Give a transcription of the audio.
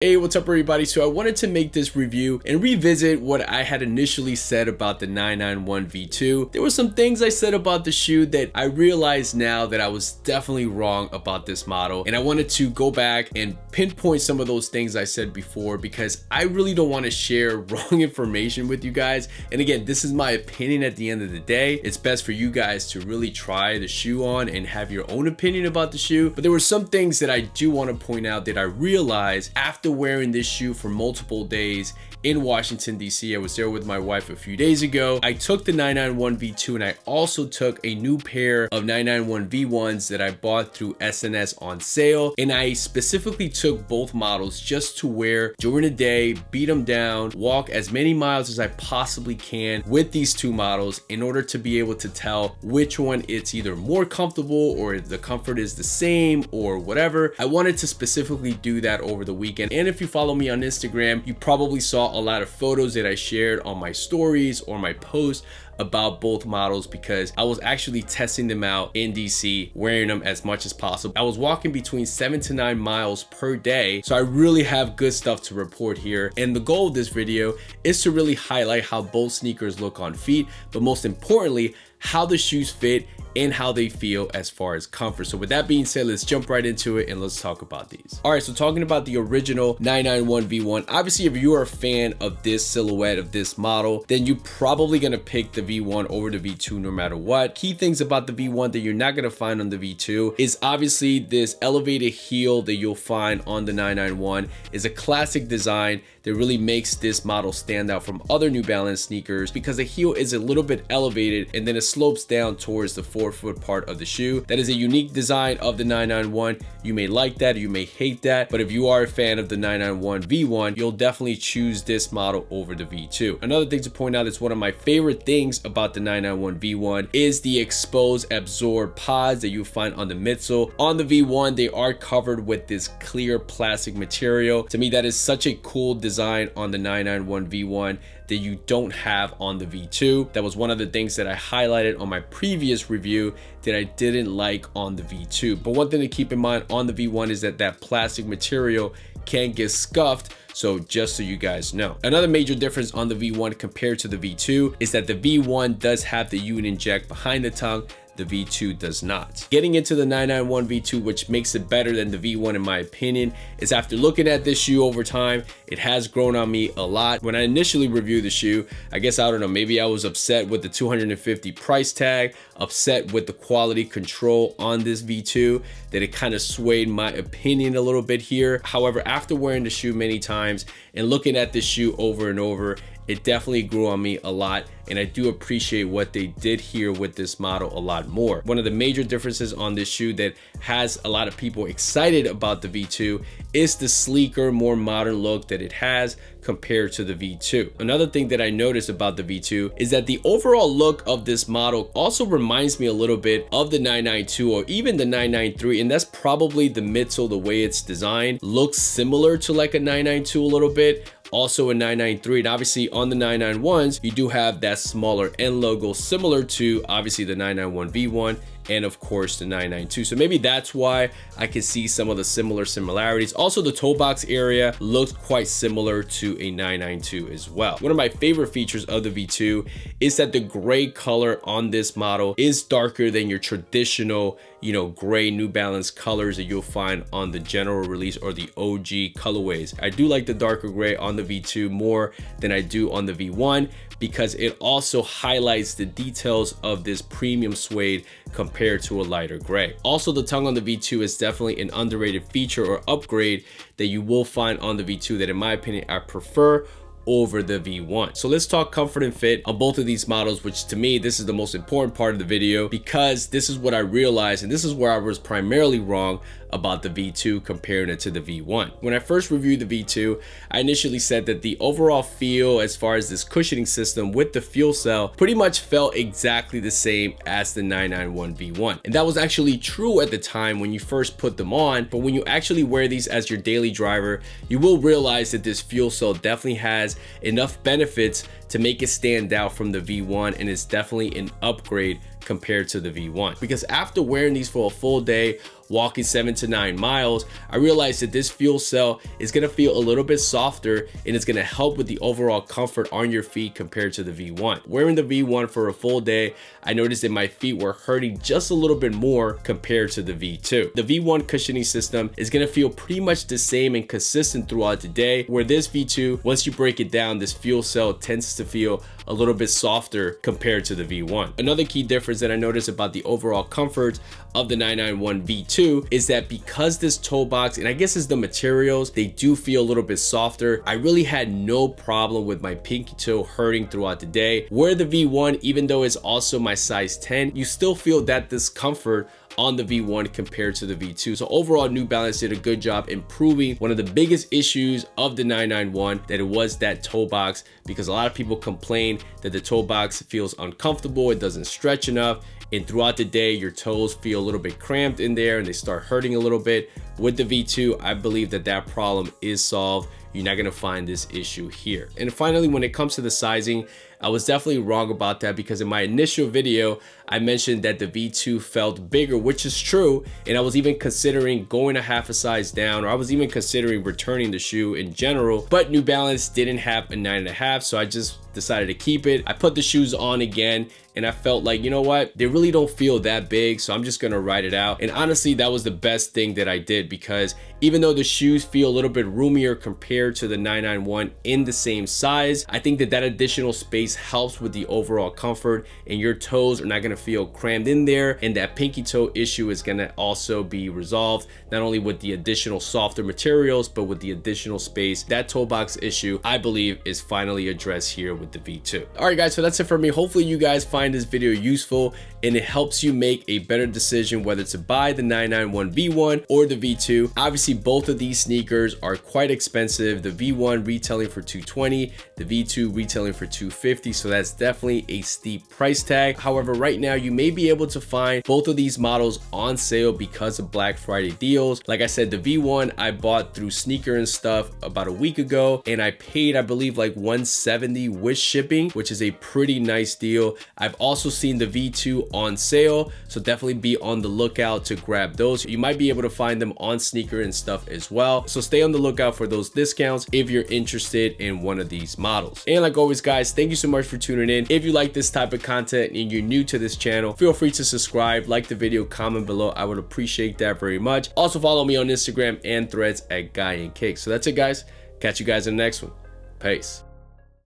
Hey, what's up everybody? So I wanted to make this review and revisit what I had initially said about the 991 V2. There were some things I said about the shoe that I realized now that I was definitely wrong about this model, and I wanted to go back and pinpoint some of those things I said before because I really don't want to share wrong information with you guys. And again, this is my opinion at the end of the day. It's best for you guys to really try the shoe on and have your own opinion about the shoe. But there were some things that I do want to point out that I realized after wearing this shoe for multiple days in Washington D.C. I was there with my wife a few days ago. I took the 991 V2 and I also took a new pair of 991 V1s that I bought through SNS on sale, and I specifically took both models just to wear during the day, beat them down, walk as many miles as I possibly can with these two models in order to be able to tell which one it's either more comfortable or the comfort is the same or whatever. I wanted to specifically do that over the weekend, and if you follow me on Instagram, you probably saw a lot of photos that I shared on my stories or my posts about both models because I was actually testing them out in DC, wearing them as much as possible. I was walking between 7 to 9 miles per day, so I really have good stuff to report here. And the goal of this video is to really highlight how both sneakers look on feet, but most importantly, how the shoes fit and how they feel as far as comfort. So with that being said, let's jump right into it and let's talk about these. All right, so talking about the original 991 V1, obviously if you are a fan of this silhouette of this model, then you're probably gonna pick the V1 over the V2 no matter what. Key things about the V1 that you're not gonna find on the V2 is obviously this elevated heel that you'll find on the 991 is a classic design that really makes this model stand out from other New Balance sneakers because the heel is a little bit elevated and then it slopes down towards the forefoot part of the shoe. That is a unique design of the 991. You may like that or you may hate that, but if you are a fan of the 991 V1, you'll definitely choose this model over the V2. Another thing to point out is one of my favorite things about the 991 V1 is the exposed absorb pods that you find on the midsole. On the V1, they are covered with this clear plastic material. To me, that is such a cool design on the 991 V1 that you don't have on the V2. That was one of the things that I highlighted on my previous review that I didn't like on the V2. But one thing to keep in mind on the V1 is that that plastic material can get scuffed. So just so you guys know. Another major difference on the V1 compared to the V2 is that the V1 does have the unit jack behind the tongue. The V2 does not. Getting into the 991 V2, which makes it better than the V1 in my opinion, is after looking at this shoe over time, it has grown on me a lot. When I initially reviewed the shoe, I guess, I don't know, maybe I was upset with the $250 price tag, upset with the quality control on this V2, that it kind of swayed my opinion a little bit here. However, after wearing the shoe many times and looking at this shoe over and over, it definitely grew on me a lot, and I do appreciate what they did here with this model a lot more. One of the major differences on this shoe that has a lot of people excited about the V2 is the sleeker, more modern look that it has compared to the V2. Another thing that I noticed about the V2 is that the overall look of this model also reminds me a little bit of the 992 or even the 993, and that's probably the midsole. The way it's designed looks similar to like a 992 a little bit, also a 993, and obviously on the 991s you do have that smaller end logo similar to obviously the 991 V1 and of course the 992. So maybe that's why I can see some of the similarities. Also, the toe box area looks quite similar to a 992 as well. One of my favorite features of the V2 is that the gray color on this model is darker than your traditional, you know, gray New Balance colors that you'll find on the general release or the OG colorways. I do like the darker gray on the V2 more than I do on the V1 because it also highlights the details of this premium suede compared to a lighter gray. Also, the tongue on the V2 is definitely an underrated feature or upgrade that you will find on the V2 that in my opinion I prefer over the V1. So let's talk comfort and fit on both of these models, which to me, this is the most important part of the video because this is what I realized, and this is where I was primarily wrong about the V2 comparing it to the V1. When I first reviewed the V2, I initially said that the overall feel as far as this cushioning system with the fuel cell pretty much felt exactly the same as the 991 V1. And that was actually true at the time when you first put them on, but when you actually wear these as your daily driver, you will realize that this fuel cell definitely has enough benefits to make it stand out from the V1, and it's definitely an upgrade compared to the V1. Because after wearing these for a full day, walking 7 to 9 miles, I realized that this fuel cell is gonna feel a little bit softer and it's gonna help with the overall comfort on your feet compared to the V1. Wearing the V1 for a full day, I noticed that my feet were hurting just a little bit more compared to the V2. The V1 cushioning system is gonna feel pretty much the same and consistent throughout the day, where this V2, once you break it down, this fuel cell tends to feel a little bit softer compared to the V1. Another key difference that I noticed about the overall comfort of the 991 V2 is that because this toe box, and I guess it's the materials, they do feel a little bit softer. I really had no problem with my pinky toe hurting throughout the day. Where the V1, even though it's also my size 10, you still feel that discomfort on the V1 compared to the V2. So overall, New Balance did a good job improving one of the biggest issues of the 991, that it was that toe box, because a lot of people complain that the toe box feels uncomfortable, it doesn't stretch enough, and throughout the day your toes feel a little bit cramped in there and they start hurting a little bit. With the V2, I believe that that problem is solved. You're not gonna find this issue here. And finally, when it comes to the sizing, I was definitely wrong about that, because in my initial video, I mentioned that the V2 felt bigger, which is true. And I was even considering going a half a size down, or I was even considering returning the shoe in general, but New Balance didn't have a 9.5, so I just decided to keep it. I put the shoes on again and I felt like, you know what, they really don't feel that big, so I'm just gonna ride it out. And honestly, that was the best thing that I did, because even though the shoes feel a little bit roomier compared to the 991 in the same size, I think that that additional space helps with the overall comfort, and your toes are not gonna feel crammed in there, and that pinky toe issue is gonna also be resolved, not only with the additional softer materials, but with the additional space. That toe box issue, I believe, is finally addressed here with the V2. All right, guys, so that's it for me. Hopefully you guys find this video useful and it helps you make a better decision whether to buy the 991 V1 or the V2. Obviously, both of these sneakers are quite expensive. The V1 retailing for $220, the V2 retailing for $250, so that's definitely a steep price tag. However, right now you may be able to find both of these models on sale because of Black Friday deals. Like I said, the V1 I bought through Sneaker and Stuff about a week ago, and I paid, I believe, like $170 with shipping, which is a pretty nice deal. I've also seen the V2 on sale, so definitely be on the lookout to grab those. You might be able to find them on Sneaker and Stuff as well, so stay on the lookout for those discounts if you're interested in one of these models. And like always, guys, thank you so much for tuning in. If you like this type of content and you're new to this channel, feel free to subscribe, like the video, comment below. I would appreciate that very much. Also follow me on Instagram and Threads at Guy and Cake. So that's it, guys. Catch you guys in the next one. Peace.